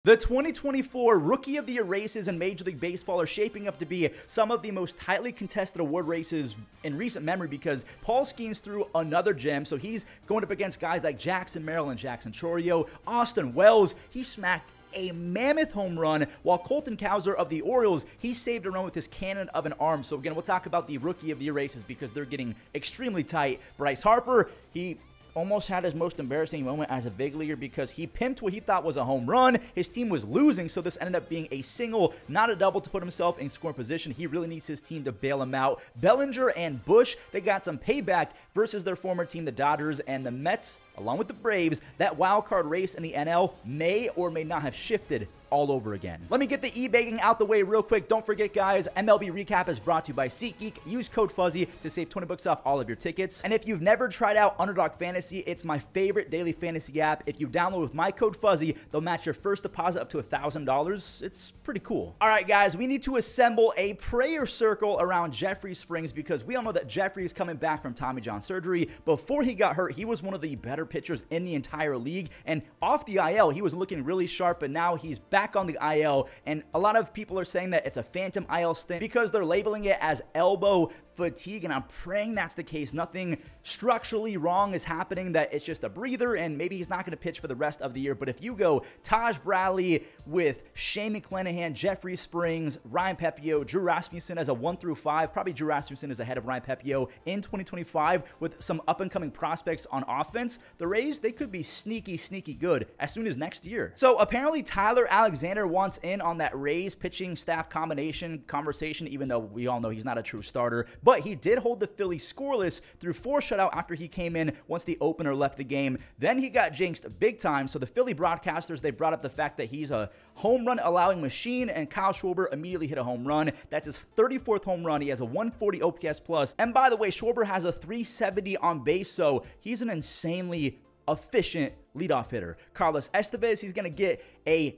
The 2024 Rookie of the Year races in Major League Baseball are shaping up to be some of the most tightly contested award races in recent memory because Paul Skeens threw another gem, so he's going up against guys like Jackson Merrill and Jackson Chourio. Austin Wells, he smacked a mammoth home run, while Colton Cowser of the Orioles, he saved a run with his cannon of an arm. So again, we'll talk about the Rookie of the Year races because they're getting extremely tight. Bryce Harper, he almost had his most embarrassing moment as a big leaguer because he pimped what he thought was a home run. His team was losing, so this ended up being a single, not a double, to put himself in scoring position. He really needs his team to bail him out. Bellinger and Bush, they got some payback versus their former team, the Dodgers, and the Mets, along with the Braves. That wild card race in the NL may or may not have shifted all over again. Let me get the e-bagging out the way real quick. Don't forget, guys, MLB Recap is brought to you by SeatGeek. Use code Fuzzy to save 20 bucks off all of your tickets. And if you've never tried out Underdog Fantasy, it's my favorite daily fantasy app. If you download with my code Fuzzy, they'll match your first deposit up to $1,000. It's pretty cool. All right, guys, we need to assemble a prayer circle around Jeffrey Springs because we all know that Jeffrey is coming back from Tommy John surgery. Before he got hurt, he was one of the better pitchers in the entire league. And off the IL, he was looking really sharp, but now he's back on the IL, and a lot of people are saying that it's a phantom IL stint because they're labeling it as elbow fatigue, and I'm praying that's the case. Nothing structurally wrong is happening, that it's just a breather, and maybe he's not going to pitch for the rest of the year. But if you go Taj Bradley with Shane McClanahan, Jeffrey Springs, Ryan Pepio, Drew Rasmussen as a 1 through 5, probably Drew Rasmussen is ahead of Ryan Pepio in 2025 with some up-and-coming prospects on offense, the Rays, they could be sneaky good as soon as next year. So apparently Tyler Alexander wants in on that Rays pitching staff combination conversation, even though we all know he's not a true starter. But he did hold the Phillies scoreless through 4 shutout after he came in once the opener left the game. Then he got jinxed big time. So the Philly broadcasters, they brought up the fact that he's a home run allowing machine, and Kyle Schwarber immediately hit a home run. That's his 34th home run. He has a 140 OPS plus. And by the way, Schwarber has a 370 on base, so he's an insanely efficient leadoff hitter. Carlos Estevez, he's going to get a...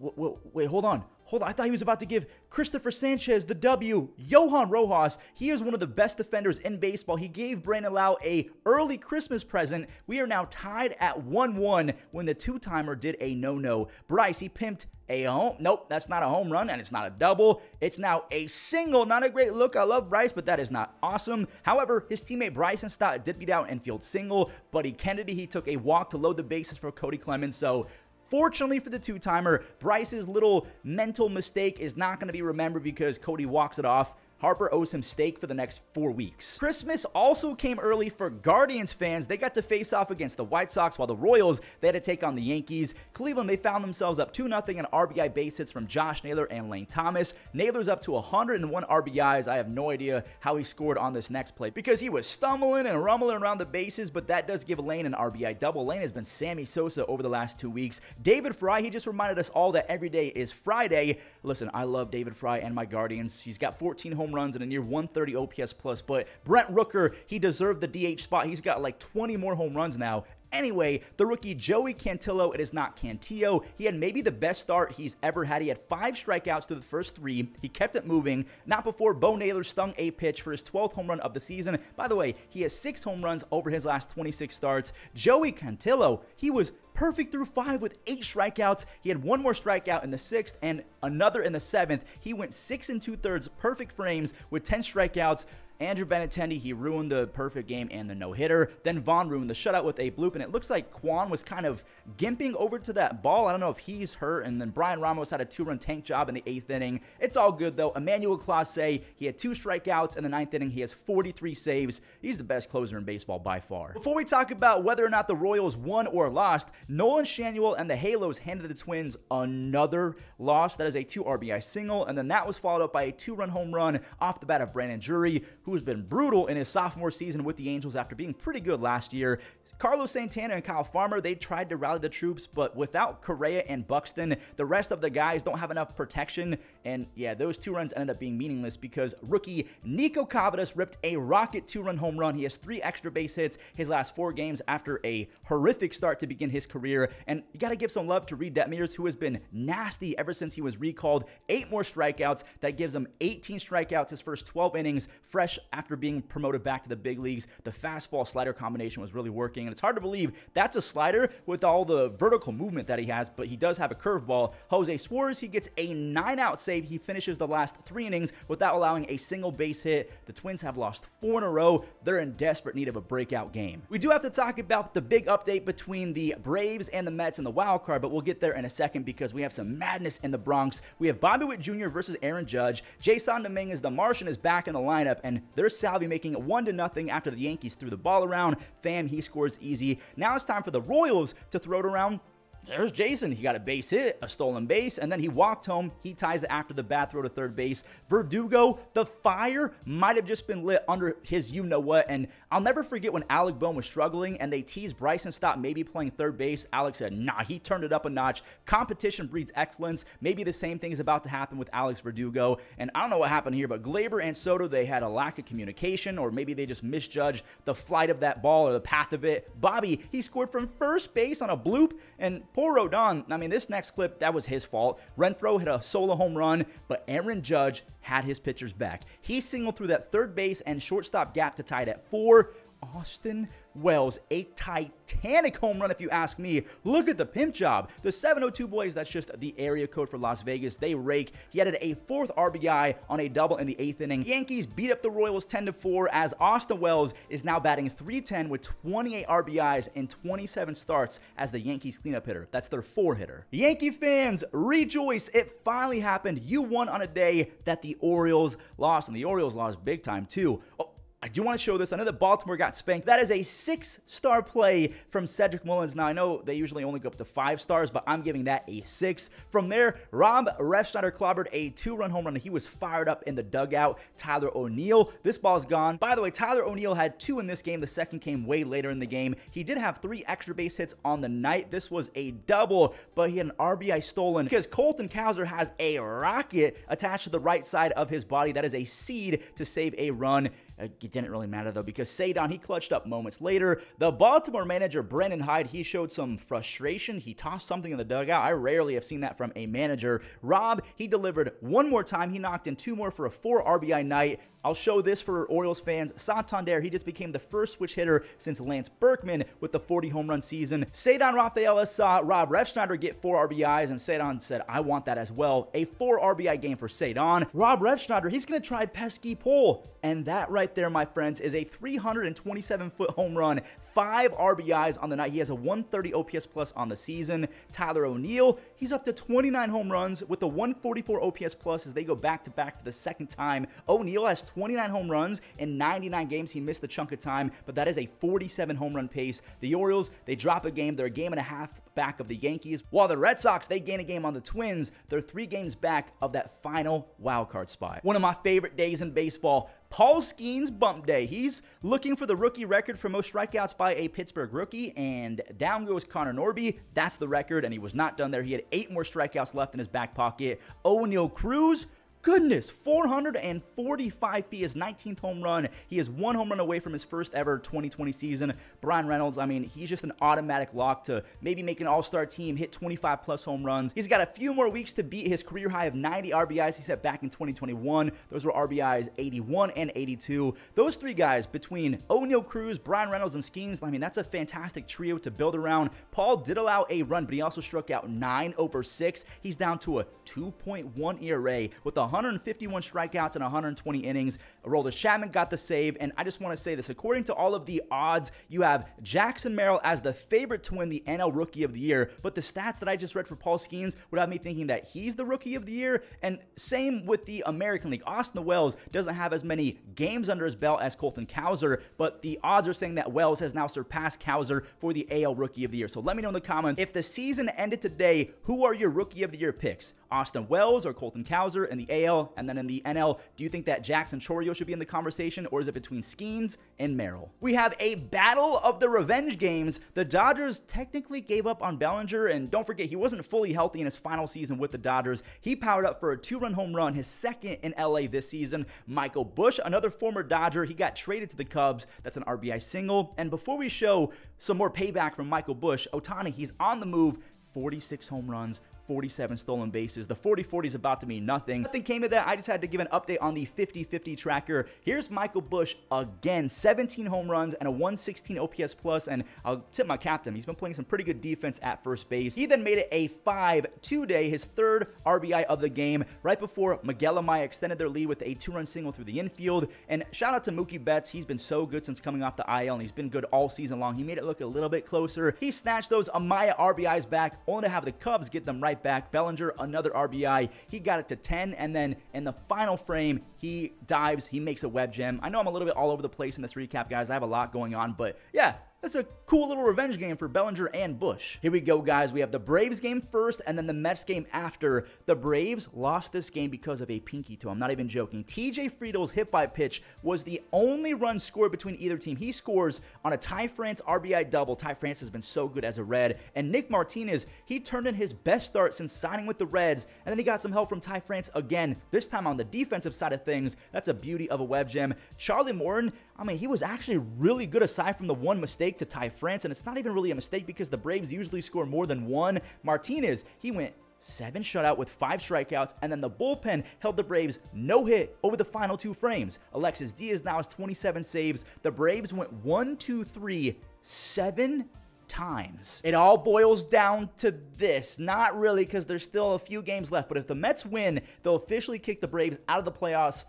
Wait, hold on. I thought he was about to give Christopher Sanchez the W. Johan Rojas, he is one of the best defenders in baseball. He gave Brandon Lau a early Christmas present. We are now tied at 1-1 when the two-timer did a no-no. Bryce, he pimped a home. Nope, that's not a home run, and it's not a double. It's now a single. Not a great look. I love Bryce, but that is not awesome. However, his teammate Bryson Stott did beat out infield single. Buddy Kennedy, he took a walk to load the bases for Cody Clemens. So fortunately for the two-timer, Bryce's little mental mistake is not going to be remembered because Cody walks it off. Harper owes him steak for the next 4 weeks. Christmas also came early for Guardians fans. They got to face off against the White Sox, while the Royals, they had to take on the Yankees. Cleveland, they found themselves up 2-0 in RBI base hits from Josh Naylor and Lane Thomas. Naylor's up to 101 RBIs. I have no idea how he scored on this next play because he was stumbling and rumbling around the bases, but that does give Lane an RBI double. Lane has been Sammy Sosa over the last 2 weeks. David Fry, he just reminded us all that every day is Friday. Listen, I love David Fry and my Guardians. He's got 14 home runs and a near 130 OPS plus, but Brent Rooker, he deserved the DH spot. He's got like 20 more home runs now. Anyway, the rookie Joey Cantillo, it is not Cantillo. He had maybe the best start he's ever had. He had 5 strikeouts through the first 3. He kept it moving. Not before Bo Naylor stung a pitch for his 12th home run of the season. By the way, he has 6 home runs over his last 26 starts. Joey Cantillo, he was perfect through 5 with 8 strikeouts. He had 1 more strikeout in the 6th and another in the 7th. He went 6 2/3 perfect frames with 10 strikeouts. Andrew Benintendi, he ruined the perfect game and the no-hitter. Then Vaughn ruined the shutout with a bloop, and it looks like Quan was kind of gimping over to that ball. I don't know if he's hurt, and then Brian Ramos had a 2-run tank job in the 8th inning. It's all good, though. Emmanuel Clase, he had 2 strikeouts in the 9th inning. He has 43 saves. He's the best closer in baseball by far. Before we talk about whether or not the Royals won or lost, Nolan Schanuel and the Halos handed the Twins another loss. That is a 2 RBI single, and then that was followed up by a 2-run home run off the bat of Brandon Drury, who's been brutal in his sophomore season with the Angels after being pretty good last year. Carlos Santana and Kyle Farmer, they tried to rally the troops, but without Correa and Buxton, the rest of the guys don't have enough protection, and yeah, those 2 runs ended up being meaningless because rookie Nico Cavadas ripped a rocket 2-run home run. He has 3 extra base hits his last 4 games after a horrific start to begin his career, and you got to give some love to Reed Detmers, who has been nasty ever since he was recalled. 8 more strikeouts. That gives him 18 strikeouts his first 12 innings, fresh fresh after being promoted back to the big leagues. The fastball slider combination was really working, and it's hard to believe that's a slider with all the vertical movement that he has, but he does have a curveball. Jose Suarez, he gets a 9-out save. He finishes the last 3 innings without allowing a single base hit. The Twins have lost 4 in a row. They're in desperate need of a breakout game. We do have to talk about the big update between the Braves and the Mets in the wild card, but we'll get there in a second because we have some madness in the Bronx. We have Bobby Witt Jr. versus Aaron Judge. Jason Dominguez, the Martian, is back in the lineup, and there's Salvi making it 1-0 after the Yankees threw the ball around. Pham, he scores easy. Now it's time for the Royals to throw it around. There's Jason. He got a base hit, a stolen base, and then he walked home. He ties it after the bat throw to third base. Verdugo, the fire might have just been lit under his you-know-what, and I'll never forget when Alec Bohm was struggling, and they teased Bryce and stopped maybe playing third base. Alex said, nah, he turned it up a notch. Competition breeds excellence. Maybe the same thing is about to happen with Alex Verdugo, and I don't know what happened here, but Glaber and Soto, they had a lack of communication, or maybe they just misjudged the flight of that ball or the path of it. Bobby, he scored from first base on a bloop, and poor Rodon, I mean, this next clip, that was his fault. Renfroe hit a solo home run, but Aaron Judge had his pitchers back. He singled through that third base and shortstop gap to tie it at 4. Austin Wells, a titanic home run if you ask me. Look at the pimp job. The 702 boys, that's just the area code for Las Vegas. They rake. He added a 4th RBI on a double in the 8th inning. Yankees beat up the Royals 10-4 as Austin Wells is now batting .310 with 28 RBIs in 27 starts as the Yankees cleanup hitter. That's their 4-hitter. Yankee fans, rejoice. It finally happened. You won on a day that the Orioles lost, and the Orioles lost big time too. Oh, I do want to show this. I know that Baltimore got spanked. That is a 6-star play from Cedric Mullins. Now, I know they usually only go up to 5 stars, but I'm giving that a 6. From there, Rob Refsnyder clobbered a 2-run home run. He was fired up in the dugout. Tyler O'Neill, this ball's gone. By the way, Tyler O'Neill had 2 in this game. The second came way later in the game. He did have 3 extra base hits on the night. This was a double, but he had an RBI stolen because Colton Cowser has a rocket attached to the right side of his body. That is a seed to save a run. It didn't really matter, though, because Cedon, he clutched up moments later. The Baltimore manager, Brendan Hyde, he showed some frustration. He tossed something in the dugout. I rarely have seen that from a manager. Rob, he delivered 1 more time. He knocked in 2 more for a 4 RBI night. I'll show this for Orioles fans. Santander, he just became the first switch hitter since Lance Berkman with the 40 home run season. Cedon Rafaela saw Rob Refsnyder get 4 RBIs, and Cedon said, I want that as well. A 4 RBI game for Cedon. Rob Refsnyder, he's going to try pesky pole. And that right there, my friends, is a 327-foot home run. 5 RBIs on the night. He has a 130 OPS plus on the season. Tyler O'Neill, he's up to 29 home runs with a 144 OPS plus as they go back-to-back for the second time. O'Neill has 29 home runs in 99 games. He missed a chunk of time, but that is a 47 home run pace. The Orioles, they drop a game. They're a game and a half back of the Yankees, while the Red Sox, they gain a game on the Twins. They're 3 games back of that final wild card spot. One of my favorite days in baseball, Paul Skeens bump day. He's looking for the rookie record for most strikeouts by a Pittsburgh rookie, and down goes Connor Norby. That's the record, and he was not done there. He had 8 more strikeouts left in his back pocket. O'Neal Cruz, goodness, 445 feet, his 19th home run. He is 1 home run away from his first ever 2020 season. Brian Reynolds, I mean, he's just an automatic lock to maybe make an all-star team, hit 25-plus home runs. He's got a few more weeks to beat his career high of 90 RBIs he set back in 2021. Those were RBIs 81 and 82. Those 3 guys between O'Neal Cruz, Brian Reynolds, and Skeens, I mean, that's a fantastic trio to build around. Paul did allow a run, but he also struck out 9 over 6. He's down to a 2.1 ERA with 151 strikeouts and 120 innings. Aroldis Chapman got the save, and I just want to say this. According to all of the odds, you have Jackson Merrill as the favorite to win the NL Rookie of the Year, but the stats that I just read for Paul Skeens would have me thinking that he's the Rookie of the Year, and same with the American League. Austin Wells doesn't have as many games under his belt as Colton Cowser, but the odds are saying that Wells has now surpassed Cowser for the AL Rookie of the Year. So let me know in the comments, if the season ended today, who are your Rookie of the Year picks? Austin Wells or Colton Cowser in the AL? And then in the NL, do you think that Jackson Chourio should be in the conversation, or is it between Skeens and Merrill? We have a battle of the revenge games. The Dodgers technically gave up on Bellinger, and don't forget, he wasn't fully healthy in his final season with the Dodgers. He powered up for a 2-run home run, his second in LA this season. Michael Busch, another former Dodger, he got traded to the Cubs. That's an RBI single. And before we show some more payback from Michael Busch, Ohtani, he's on the move. 46 home runs, 47 stolen bases. The 40-40 is about to mean nothing. Nothing came of that. I just had to give an update on the 50-50 tracker. Here's Michael Busch again. 17 home runs and a 116 OPS plus, and I'll tip my captain. He's been playing some pretty good defense at first base. He then made it a 5-2 day, his third RBI of the game, right before Miguel Amaya extended their lead with a 2-run single through the infield. And shout out to Mookie Betts. He's been so good since coming off the IL, and he's been good all season long. He made it look a little bit closer. He snatched those Amaya RBIs back, only to have the Cubs get them right back. Bellinger, another RBI. He got it to 10, and then in the final frame, he dives, he makes a web gem. I know I'm a little bit all over the place in this recap, guys. I have a lot going on, but yeah, that's a cool little revenge game for Bellinger and Busch. Here we go, guys. We have the Braves game first and then the Mets game after. The Braves lost this game because of a pinky toe. I'm not even joking. TJ Friedel's hit by pitch was the only run scored between either team. He scores on a Ty France RBI double. Ty France has been so good as a Red. And Nick Martinez, he turned in his best start since signing with the Reds. And then he got some help from Ty France again, this time on the defensive side of things. That's a beauty of a web gem. Charlie Morton, I mean, he was actually really good aside from the one mistake to Ty France, and it's not even really a mistake because the Braves usually score more than one. Martinez, he went 7 shutout with 5 strikeouts, and then the bullpen held the Braves no hit over the final 2 frames. Alexis Diaz now has 27 saves. The Braves went 1, 2, 3, 7 times. It all boils down to this. Not really, because there's still a few games left, but if the Mets win, they'll officially kick the Braves out of the playoffs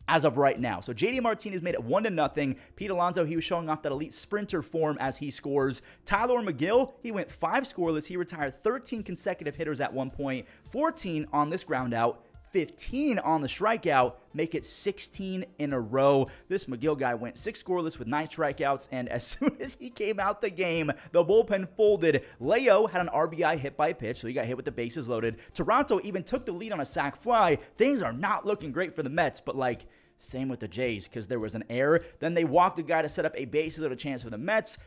as of right now. So JD Martinez made it 1-0. Pete Alonso, he was showing off that elite sprinter form as he scores. Tyler McGill, he went 5 scoreless. He retired 13 consecutive hitters at one point, 14 on this ground out, 15 on the strikeout, make it 16 in a row. This McGill guy went 6 scoreless with 9 strikeouts, and as soon as he came out the game, the bullpen folded. Leo had an RBI hit by pitch, so he got hit with the bases loaded. Toronto even took the lead on a sac fly. Things are not looking great for the Mets, but like, same with the Jays, because there was an error. Then they walked a guy to set up a bases loaded chance for the Mets.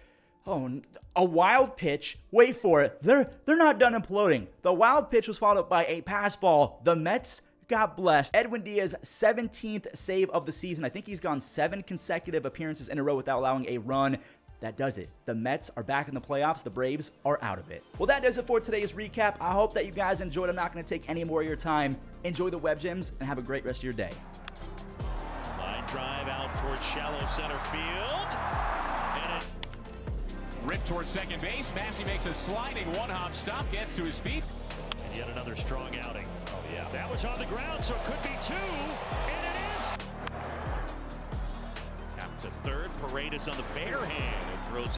Oh, a wild pitch. Wait for it. They're not done imploding. The wild pitch was followed up by a pass ball. The Mets got blessed. Edwin Diaz, 17th save of the season. I think he's gone 7 consecutive appearances in a row without allowing a run. That does it. The Mets are back in the playoffs. The Braves are out of it. Well, that does it for today's recap. I hope that you guys enjoyed. I'm not going to take any more of your time. Enjoy the web gems and have a great rest of your day. Line drive out towards shallow center field. And it ripped towards second base. Massey makes a sliding one-hop stop, gets to his feet. And yet another strong outing. Oh, yeah. That was on the ground, so it could be 2. And it is. Tap to third. Paredes on the bare hand and throws